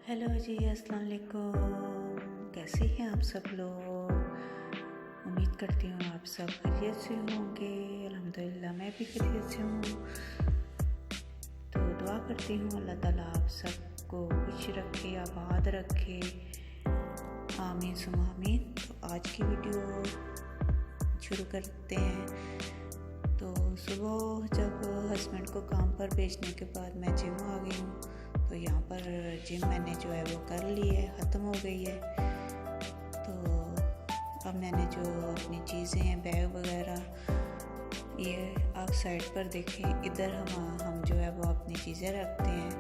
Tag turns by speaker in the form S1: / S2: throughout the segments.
S1: Hello जी, अस्सलाम वालेकुम। कैसे हैं आप सब लोग? उम्मीद करती हूँ आप सब खैरियत से होंगे। अल्हम्दुलिल्लाह मैं भी खैरियत से हूँ। तो दुआ करती हूँ अल्लाह ताला आप सबको खुश रखे, आबाद रखे, आमीन सुम्मा आमीन। तो आज की वीडियो शुरू करते हैं। तो सुबह जब हस्बैंड को काम पर भेजने के बाद मैं जिम आ गई हूँ। तो यहाँ पर जिम मैंने जो है वो कर ली है, ख़त्म हो गई है। तो अब मैंने जो अपनी चीज़ें हैं, बैग वगैरह, ये आप साइड पर देखें, इधर हम जो है वो अपनी चीज़ें रखते हैं।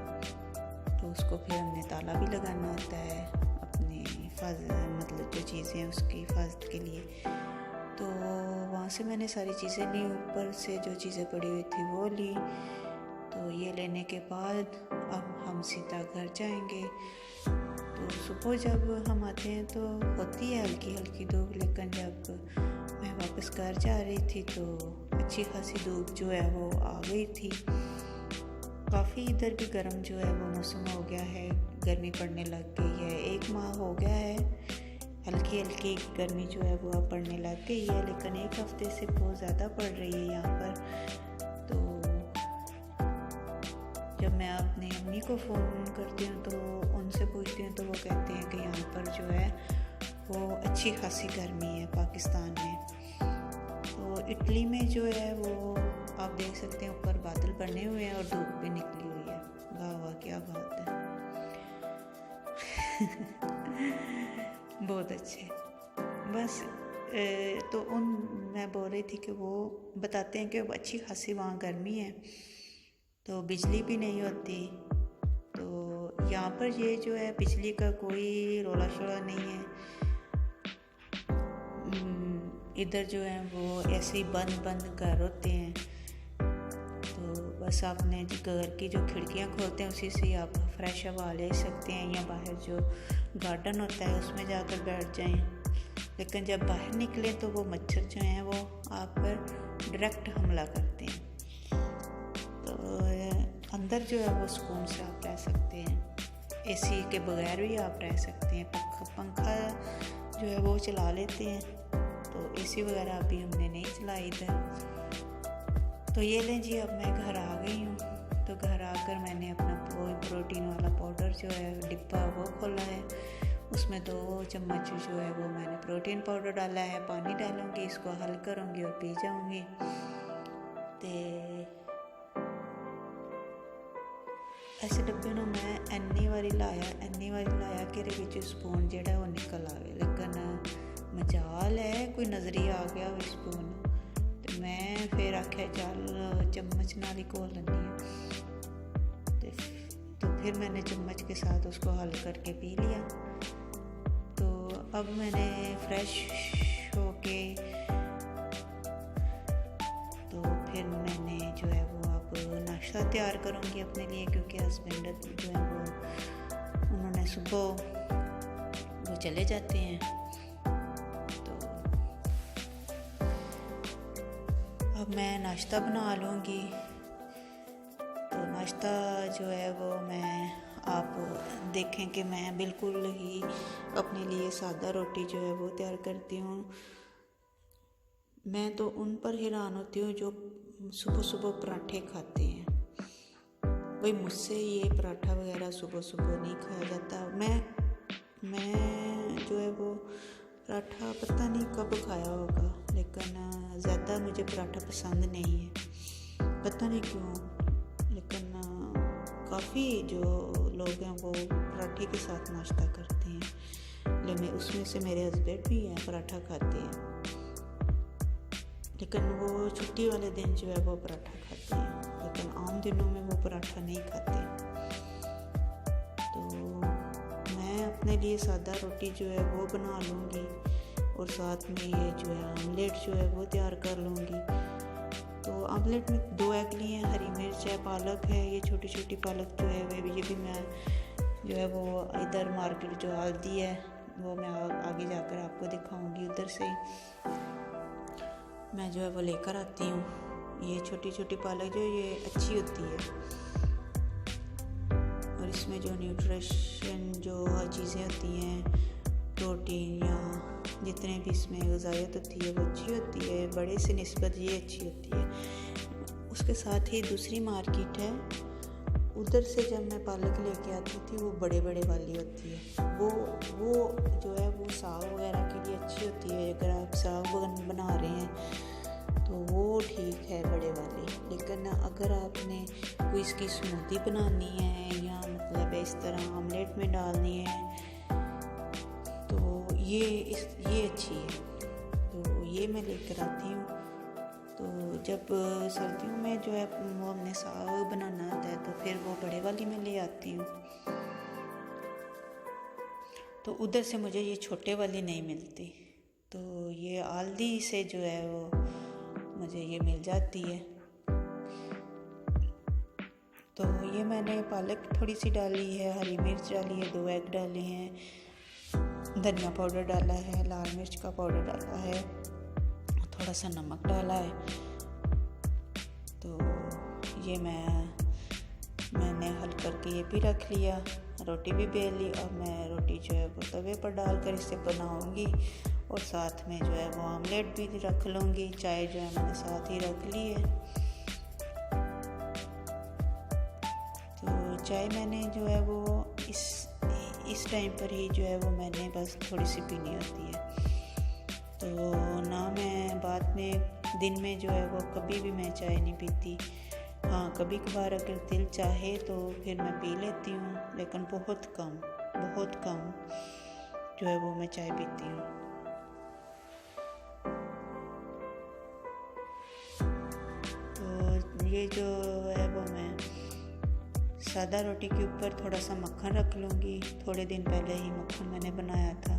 S1: तो उसको फिर हमने ताला भी लगाना होता है अपनी मतलब जो चीज़ें हैं उसकी हिफाजत के लिए। तो वहाँ से मैंने सारी चीज़ें ली, ऊपर से जो चीज़ें पड़ी हुई थी वो ली। तो ये लेने के बाद अब हम सीधा घर जाएंगे। तो सुबह जब हम आते हैं तो होती है हल्की हल्की धूप, लेकिन जब मैं वापस घर जा रही थी तो अच्छी खासी धूप जो है वो आ गई थी। काफ़ी इधर भी गर्म जो है वो मौसम हो गया है, गर्मी पड़ने लग गई है। 1 माह हो गया है हल्की हल्की गर्मी जो है वो अब पड़ने लग गई है, लेकिन 1 हफ्ते से बहुत ज़्यादा पड़ रही है यहाँ पर। तो जब मैं अपनी अम्मी को फ़ोन करती हूँ तो उनसे पूछती हूँ तो वो कहते हैं कि यहाँ पर जो है वो अच्छी खासी गर्मी है पाकिस्तान में। तो इटली में जो है वो आप देख सकते हैं ऊपर बादल बने हुए हैं और धूप भी निकली हुई है। वाह वाह क्या बात है। बहुत अच्छे। बस तो मैं बोल रही थी कि वो बताते हैं कि अच्छी खासी वहाँ गर्मी है, तो बिजली भी नहीं होती। तो यहाँ पर ये जो है बिजली का कोई रोला शोला नहीं है। इधर जो है वो ऐसे ही बंद घर होते हैं। तो बस आपने घर की जो खिड़कियाँ खोलते हैं उसी से आप फ्रेश हवा ले सकते हैं, या बाहर जो गार्डन होता है उसमें जाकर बैठ जाएं। लेकिन जब बाहर निकले तो वो मच्छर जो हैं वो आप पर डायरेक्ट हमला करते हैं। तो अंदर जो है वो सुकून से आप रह सकते हैं, एसी के बगैर भी आप रह सकते हैं। पंखा जो है वो चला लेते हैं। तो एसी वगैरह अभी हमने नहीं चलाई इधर। तो ये लें जी, अब मैं घर आ गई हूँ। तो घर आकर मैंने अपना प्रोटीन वाला पाउडर जो है डिब्बा वो खोला है। उसमें 2 चम्मच जो है वो मैंने प्रोटीन पाउडर डाला है। पानी डालूँगी, इसको हल करूँगी और पी जाऊँगी। तो ऐसे डब्बे ਨੂੰ मैं ਇੰਨੀ वारी लाया कि ਇਹਦੇ स्पून ਜਿਹੜਾ ਉਹ निकल आवे, लेकिन मजाल है कोई नज़र ही आ गया वो स्पून। तो मैं फिर आख्या चल चम्मच नाल ही घोल लैनी है। तो फिर मैंने चम्मच के साथ उसको हल करके पी लिया। तो अब मैंने फ्रेश होके तो फिर मैंने जो है वो अब नाश्ता तैयार करूँगी अपने लिए, क्योंकि हस्बैंड जो है वो उन्होंने सुबह वो चले जाते हैं। तो अब मैं नाश्ता बना लूँगी। तो नाश्ता जो है वो आप देखें कि मैं बिल्कुल ही अपने लिए सादा रोटी जो है वो तैयार करती हूँ। मैं तो उन पर हैरान होती हूँ जो सुबह सुबह पराठे खाते हैं। भाई मुझसे ये पराठा वगैरह सुबह सुबह नहीं खाया जाता। मैं जो है वो पराठा पता नहीं कब खाया होगा, लेकिन ज़्यादा मुझे पराठा पसंद नहीं है, पता नहीं क्यों। लेकिन काफ़ी जो लोग हैं वो पराठे के साथ नाश्ता करते हैं। लेकिन उसमें से मेरे हस्बैंड भी हैं, पराठा खाते हैं, लेकिन वो छुट्टी वाले दिन जो है वो पराठा खाते हैं, लेकिन आम दिनों में वो पराठा नहीं खाते। तो मैं अपने लिए सादा रोटी जो है वो बना लूँगी और साथ में ये जो है आमलेट जो है वो तैयार कर लूँगी। तो आमलेट में 2 एग लिए हैं, हरी मिर्च है, पालक है, ये छोटी छोटी पालक जो है ये भी मैं जो है वो इधर मार्केट जो हल्दी है वो मैं आगे जाकर आपको दिखाऊँगी। उधर से मैं जो है वो लेकर आती हूँ। ये छोटी छोटी पालक जो ये अच्छी होती है और इसमें जो न्यूट्रिशन जो हर चीज़ें होती हैं, प्रोटीन या जितने भी इसमें ग़िज़ायत होती है वो अच्छी होती है, बड़े से निस्बत ये अच्छी होती है। उसके साथ ही दूसरी मार्केट है, उधर से जब मैं पालक लेके आती थी वो बड़े बड़े वाली होती है, वो जो है वो साग वगैरह के लिए अच्छी होती है। अगर आप साग बना रहे हैं तो वो ठीक है बड़े वाली, लेकिन अगर आपने कोई इसकी स्मूदी बनानी है या मतलब इस तरह आमलेट में डालनी है तो ये अच्छी है, तो ये मैं लेकर आती हूँ। तो जब सर्दियों में जो है वो हमने साग बनाना होता है तो फिर वो बड़े वाली में ले आती हूँ। तो उधर से मुझे ये छोटे वाली नहीं मिलती, तो ये आल्दी से जो है वो मुझे ये मिल जाती है। तो ये मैंने पालक थोड़ी सी डाली है, हरी मिर्च डाली है, 2 एग डाले हैं, धनिया पाउडर डाला है, लाल मिर्च का पाउडर डाला है, थोड़ा सा नमक डाला है। तो ये मैंने हल करके ये भी रख लिया, रोटी भी बेल ली। अब मैं रोटी जो है वो तवे पर डालकर इसे बनाऊंगी और साथ में जो है वो आमलेट भी रख लूँगी। चाय जो है मैंने साथ ही रख ली है। तो चाय मैंने जो है वो इस टाइम पर ही जो है वो मैंने बस थोड़ी सी पीनी होती है। तो ना मैं बाद में दिन में जो है वो कभी भी मैं चाय नहीं पीती। हाँ, कभी कभार अगर दिल चाहे तो फिर मैं पी लेती हूँ, लेकिन बहुत कम जो है वो मैं चाय पीती हूँ। तो ये जो है वो मैं सादा रोटी के ऊपर थोड़ा सा मक्खन रख लूँगी। थोड़े दिन पहले ही मक्खन मैंने बनाया था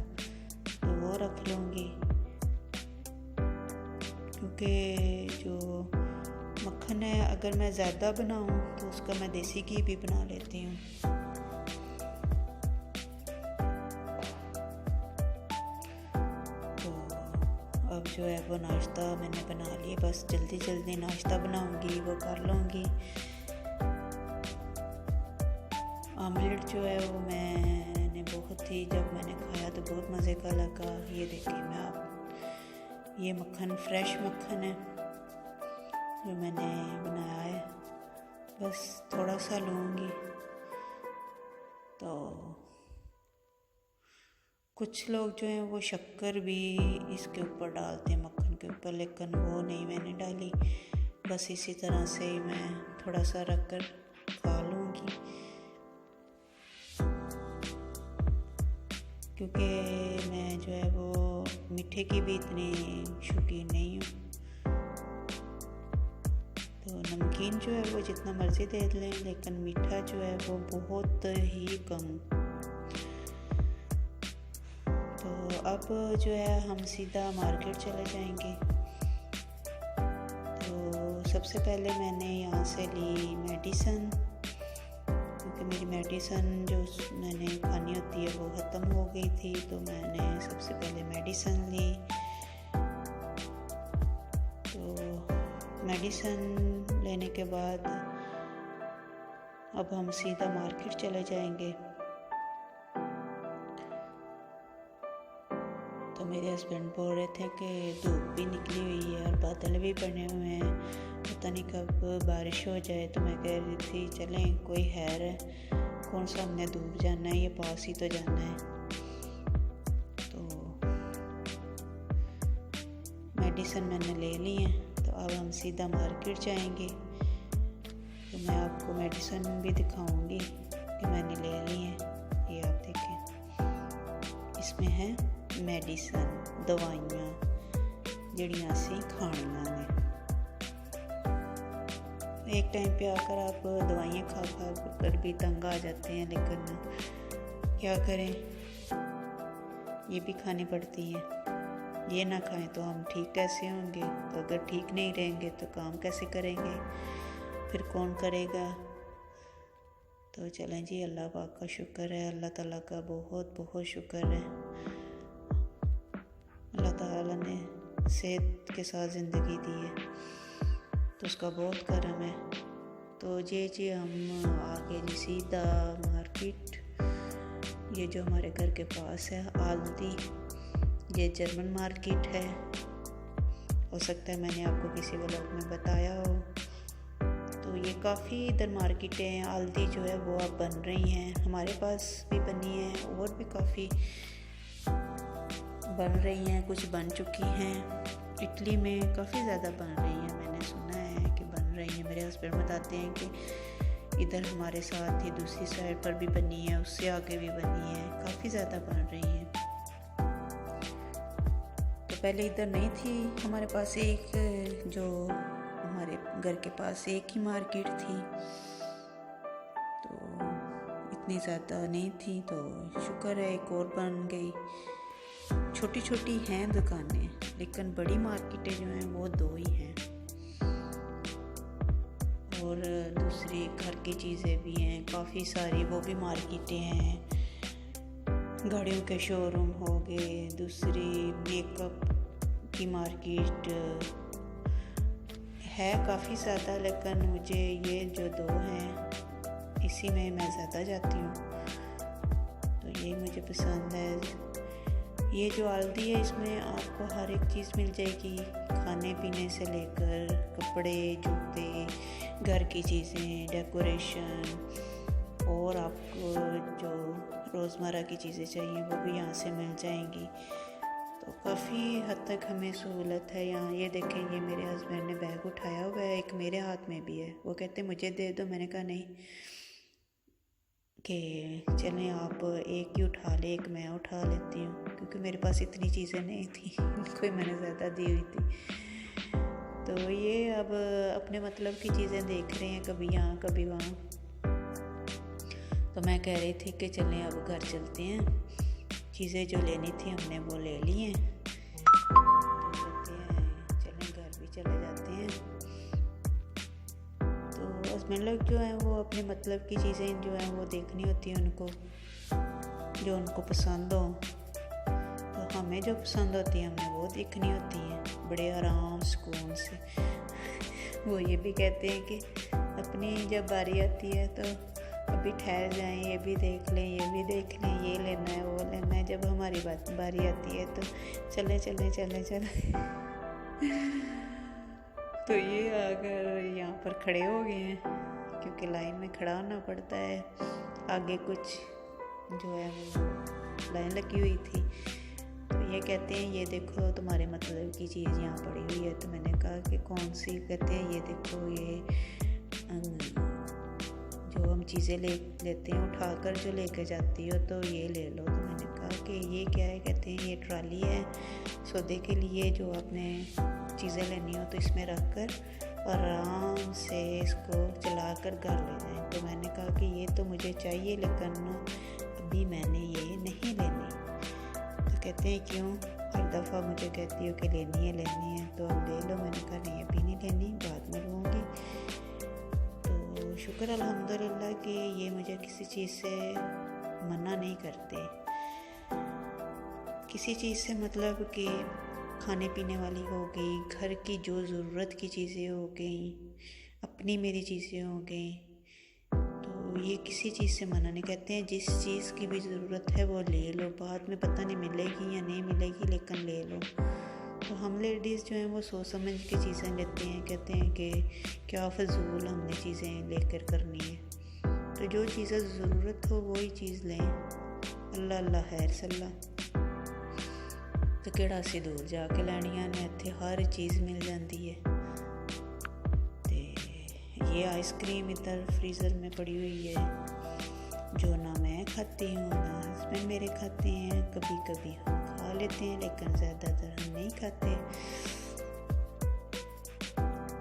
S1: तो वो रख लूँगी, क्योंकि जो मक्खन है अगर मैं ज़्यादा बनाऊँ तो उसका मैं देसी घी भी बना लेती हूँ। तो अब जो है वो नाश्ता मैंने बना लिया, बस जल्दी नाश्ता बनाऊँगी वो कर लूँगी। आमलेट जो है वो मैंने जब मैंने खाया तो बहुत मज़े का लगा। ये देखिए ये मक्खन फ्रेश मक्खन है जो मैंने बनाया है, बस थोड़ा सा लूँगी। तो कुछ लोग जो हैं वो शक्कर भी इसके ऊपर डालते हैं मक्खन के ऊपर, लेकिन वो नहीं मैंने डाली। बस इसी तरह से ही मैं थोड़ा सा रख कर खा लूँगी, क्योंकि मैं जो है वो मीठे की भी इतनी शौकीन नहीं हूँ। तो नमकीन जो है वो जितना मर्ज़ी दे लें, लेकिन मीठा जो है वो बहुत ही कम। तो अब जो है हम सीधा मार्केट चले जाएंगे। तो सबसे पहले मैंने यहाँ से ली मेडिसन, क्योंकि मेरी मेडिसन जो मैंने खानी होती है वो ख़त्म हो गई थी। तो मैंने सबसे पहले मेडिसन ली। तो मेडिसन लेने के बाद अब हम सीधा मार्केट चले जाएंगे। तो मेरे हस्बैंड बोल रहे थे कि धूप भी निकली हुई है और बादल भी बने हुए हैं, पता नहीं कब बारिश हो जाए। तो मैं कह रही थी चलें, कोई हैर है, कौन सा हमने दूर जाना है, ये पास ही तो जाना है। तो मेडिसिन मैंने ले ली है, तो अब हम सीधा मार्केट जाएंगे। तो मैं आपको मेडिसिन भी दिखाऊंगी कि मैंने ले ली है। ये आप देखें, इसमें है मेडिसिन, दवाइयाँ जड़ियाँ असी खानियाँ ने। एक टाइम पे आकर आप दवाइयाँ खा कर भी तंग आ जाते हैं, लेकिन क्या करें, ये भी खानी पड़ती हैं। ये ना खाएं तो हम ठीक कैसे होंगे? तो अगर ठीक नहीं रहेंगे तो काम कैसे करेंगे, फिर कौन करेगा? तो चलें जी, अल्लाह पाक का शुक्र है, अल्लाह ताला का बहुत बहुत शुक्र है। अल्लाह ताला ने सेहत के साथ ज़िंदगी दी है तो उसका बहुत करम है। तो जी हम आगे सीधा मार्केट मार्केट, ये जो हमारे घर के पास है आल्दी, ये जर्मन मार्केट है। हो सकता है मैंने आपको किसी व्लॉग में बताया हो। तो ये काफ़ी इधर मार्केटें आल्दी जो है वो अब बन रही हैं, हमारे पास भी बनी है और भी काफ़ी बन रही हैं, कुछ बन चुकी हैं। इटली में काफ़ी ज़्यादा बन रही हैं, मैंने सुना है कि बन रही हैं। मेरे हस्बैंड बताते हैं कि इधर हमारे साथ ही दूसरी साइड पर भी बनी है, उससे आगे भी बनी है, काफ़ी ज़्यादा बन रही हैं। तो पहले इधर नहीं थी, हमारे पास एक जो हमारे घर के पास एक ही मार्केट थी, तो इतनी ज़्यादा नहीं थी, तो शुक्र है एक और बन गई। छोटी छोटी हैं दुकानें, लेकिन बड़ी मार्केटें जो हैं वो 2 ही हैं। और दूसरी घर की चीज़ें भी हैं काफ़ी सारी, वो भी मार्केटें हैं। गाड़ियों के शोरूम हो गए, दूसरी मेकअप की मार्केट है काफ़ी ज़्यादा, लेकिन मुझे ये जो 2 हैं इसी में मैं ज़्यादा जाती हूँ, तो ये मुझे पसंद है। ये जो आल्दी है इसमें आपको हर एक चीज़ मिल जाएगी, खाने पीने से लेकर कपड़े, जूते, घर की चीज़ें, डेकोरेशन, और आपको जो रोज़मर्रा की चीज़ें चाहिए वो भी यहाँ से मिल जाएंगी। तो काफ़ी हद तक हमें सहूलत है यहाँ। ये देखें, ये मेरे हस्बैंड ने बैग उठाया हुआ है, एक मेरे हाथ में भी है। वो कहते मुझे दे दो, मैंने कहा नहीं, कि चलें आप एक ही उठा ले, एक मैं उठा लेती हूँ, क्योंकि मेरे पास इतनी चीज़ें नहीं थी, इनको मैंने ज़्यादा दी हुई थी। तो ये अब अपने मतलब की चीज़ें देख रहे हैं, कभी यहाँ कभी वहाँ। तो मैं कह रही थी कि चलें अब घर चलते हैं, चीज़ें जो लेनी थी हमने वो ले ली हैं, तो कहते हैं चलें घर भी चले जाते हैं। तो हस्बैंड लोग जो हैं वो अपने मतलब की चीज़ें जो हैं वो देखनी होती हैं उनको, जो उनको पसंद हो। तो हमें जो पसंद होती है हमने वो देखनी होती है बड़े आराम सुकून से। वो ये भी कहते हैं कि अपनी जब बारी आती है तो अभी ठहर जाएं, ये भी देख लें, ये भी देख लें, ये लेना है, वो लेना है। जब हमारी बारी आती है तो चले चले चले चले तो ये अगर यहाँ पर खड़े हो गए हैं, क्योंकि लाइन में खड़ा होना पड़ता है, आगे कुछ जो है वो लाइन लगी हुई थी। तो ये कहते हैं ये देखो तुम्हारे मतलब की चीज़ यहाँ पड़ी हुई है। तो मैंने कहा कि कौन सी? कहते हैं ये देखो, ये जो हम चीज़ें लेते हैं उठाकर जो लेके जाती हो, तो ये ले लो। तो मैंने कहा कि ये क्या है? कहते हैं ये ट्रॉली है सौदे के लिए, जो आपने चीज़ें लेनी हो तो इसमें रख कर आराम से इसको चलाकर घर ले जाएं। तो मैंने कहा कि ये तो मुझे चाहिए, लेकिन अभी मैंने ये नहीं लेनी। तो कहते हैं क्यों? हर दफ़ा मुझे कहती हो कि लेनी है तो अब ले लो। मैंने कहा नहीं अभी नहीं लेनी, बाद में लूँगी। तो शुक्र अल्हम्दुलिल्लाह कि ये मुझे किसी चीज़ से मना नहीं करते। किसी चीज़ से मतलब कि खाने पीने वाली हो गई, घर की जो ज़रूरत की चीज़ें हो गई, अपनी मेरी चीज़ें हो गई, तो ये किसी चीज़ से मना नहीं कहते हैं। जिस चीज़ की भी ज़रूरत है वो ले लो, बाद में पता नहीं मिलेगी या नहीं मिलेगी, लेकिन ले लो। तो हम लेडीज़ जो हैं वो सोच समझ के चीज़ें लेते हैं, कहते हैं कि क्या फ़जूल हमने चीज़ें लेकर करनी है। तो जो चीज़ें ज़रूरत हो वही चीज़ लें। अल्लाह अल्लाह खैर सल्ला। तो किहड़ा सी दूर जाके लैनियां ने, इत्थे हर चीज़ मिल जाती है। तो ये आइसक्रीम इधर फ्रीज़र में पड़ी हुई है, जो ना मैं खाती हूँ ना हस्बैंड मेरे खाते हैं। कभी कभी हम खा लेते हैं, लेकिन ज़्यादातर हम नहीं खाते।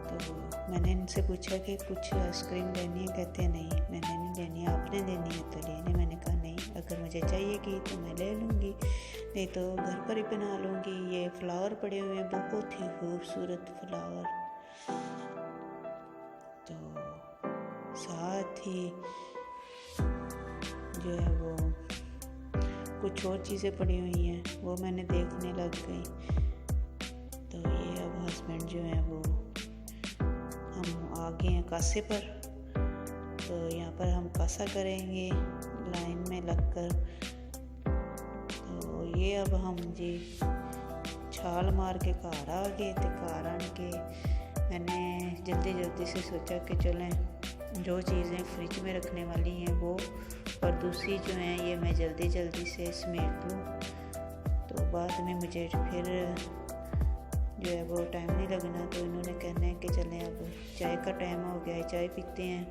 S1: तो मैंने इनसे पूछा कि कुछ आइसक्रीम लेनी है? कहते हैं नहीं मैंने नहीं लेनी, आपने लेनी है तो लेने। मैंने कहा नहीं, अगर मुझे चाहिएगी तो मैं ले लूँगी, नहीं तो घर पर ही बना लूँगी। ये फ्लावर पड़े हुए हैं, बहुत ही खूबसूरत फ्लावर। तो साथ ही जो है वो कुछ और चीज़ें पड़ी हुई हैं, वो मैंने देखने लग गई। तो ये अब हस्बैंड जो है वो, हम आ गए हैं कासे पर। तो यहाँ पर हम कासा करेंगे, लाइन में लगकर। तो ये अब हम जी छाल मार के घर आ गए। तो घर आने के मैंने जल्दी से सोचा कि चलें जो चीज़ें फ्रिज में रखने वाली हैं वो, और दूसरी जो हैं ये मैं जल्दी से समेट दूँ। तो बाद में मुझे फिर जो है वो टाइम नहीं लगना। तो इन्होंने कहना है कि चलें अब चाय का टाइम हो गया है, चाय पीते हैं।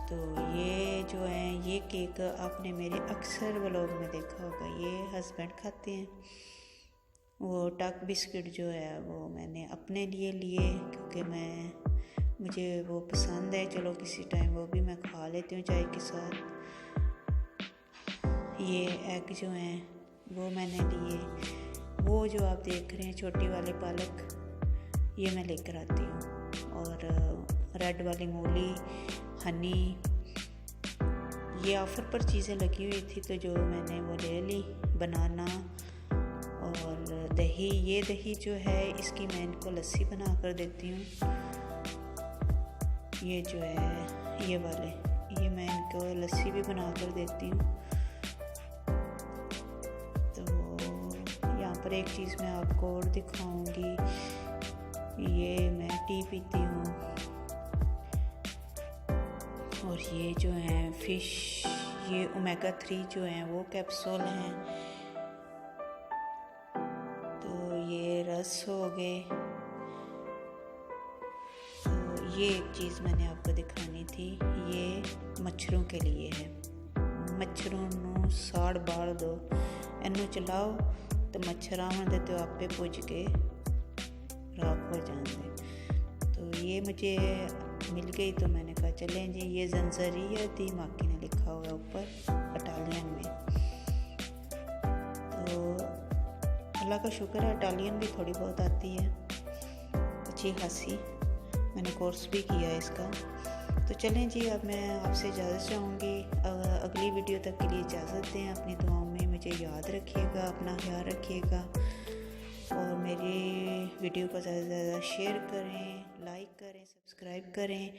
S1: तो ये जो है ये केक आपने मेरे अक्सर व्लॉग में देखा होगा, ये हस्बैंड खाते हैं। वो टक बिस्किट जो है वो मैंने अपने लिए लिए क्योंकि मुझे वो पसंद है। चलो किसी टाइम वो भी मैं खा लेती हूँ चाय के साथ। ये एग जो हैं वो मैंने लिए। वो जो आप देख रहे हैं छोटी वाली पालक, ये मैं लेकर आती हूँ। और रेड वाली मूली, हनी, ये ऑफ़र पर चीज़ें लगी हुई थी तो जो मैंने वो ले ली। बनाना और दही, ये दही जो है इसकी मैं इनको लस्सी बना कर देती हूँ। ये जो है ये वाले, ये मैं इनको लस्सी भी बना कर देती हूँ। तो यहाँ पर एक चीज़ मैं आपको और दिखाऊंगी, ये मैं टी पीती हूँ। और ये जो है फ़िश, ये ओमेगा 3 जो हैं वो कैप्सूल हैं। तो ये रस हो गए। तो ये एक चीज़ मैंने आपको दिखानी थी, ये मच्छरों के लिए है। मच्छरों नू साड़ बाड़ दो, इनू चलाओ तो मच्छर आवन दे तो आपे पुज के राख हो जाते। तो ये मुझे मिल गई तो मैंने कहा चलें जी। ये ज़ंज़रिया दी माकी ने लिखा हुआ है ऊपर इटालियन में। तो अल्लाह का शुक्र है इटालियन भी थोड़ी बहुत आती है, अच्छी खासी। मैंने कोर्स भी किया है इसका। तो चलें जी, अब मैं आपसे इजाज़त चाहूँगी। अगली वीडियो तक के लिए इजाज़त दें। अपनी दुआओं में मुझे याद रखिएगा, अपना ख्याल रखिएगा और मेरी वीडियो को ज़्यादा से ज़्यादा शेयर करें, लाइक करें, सब्सक्राइब करें।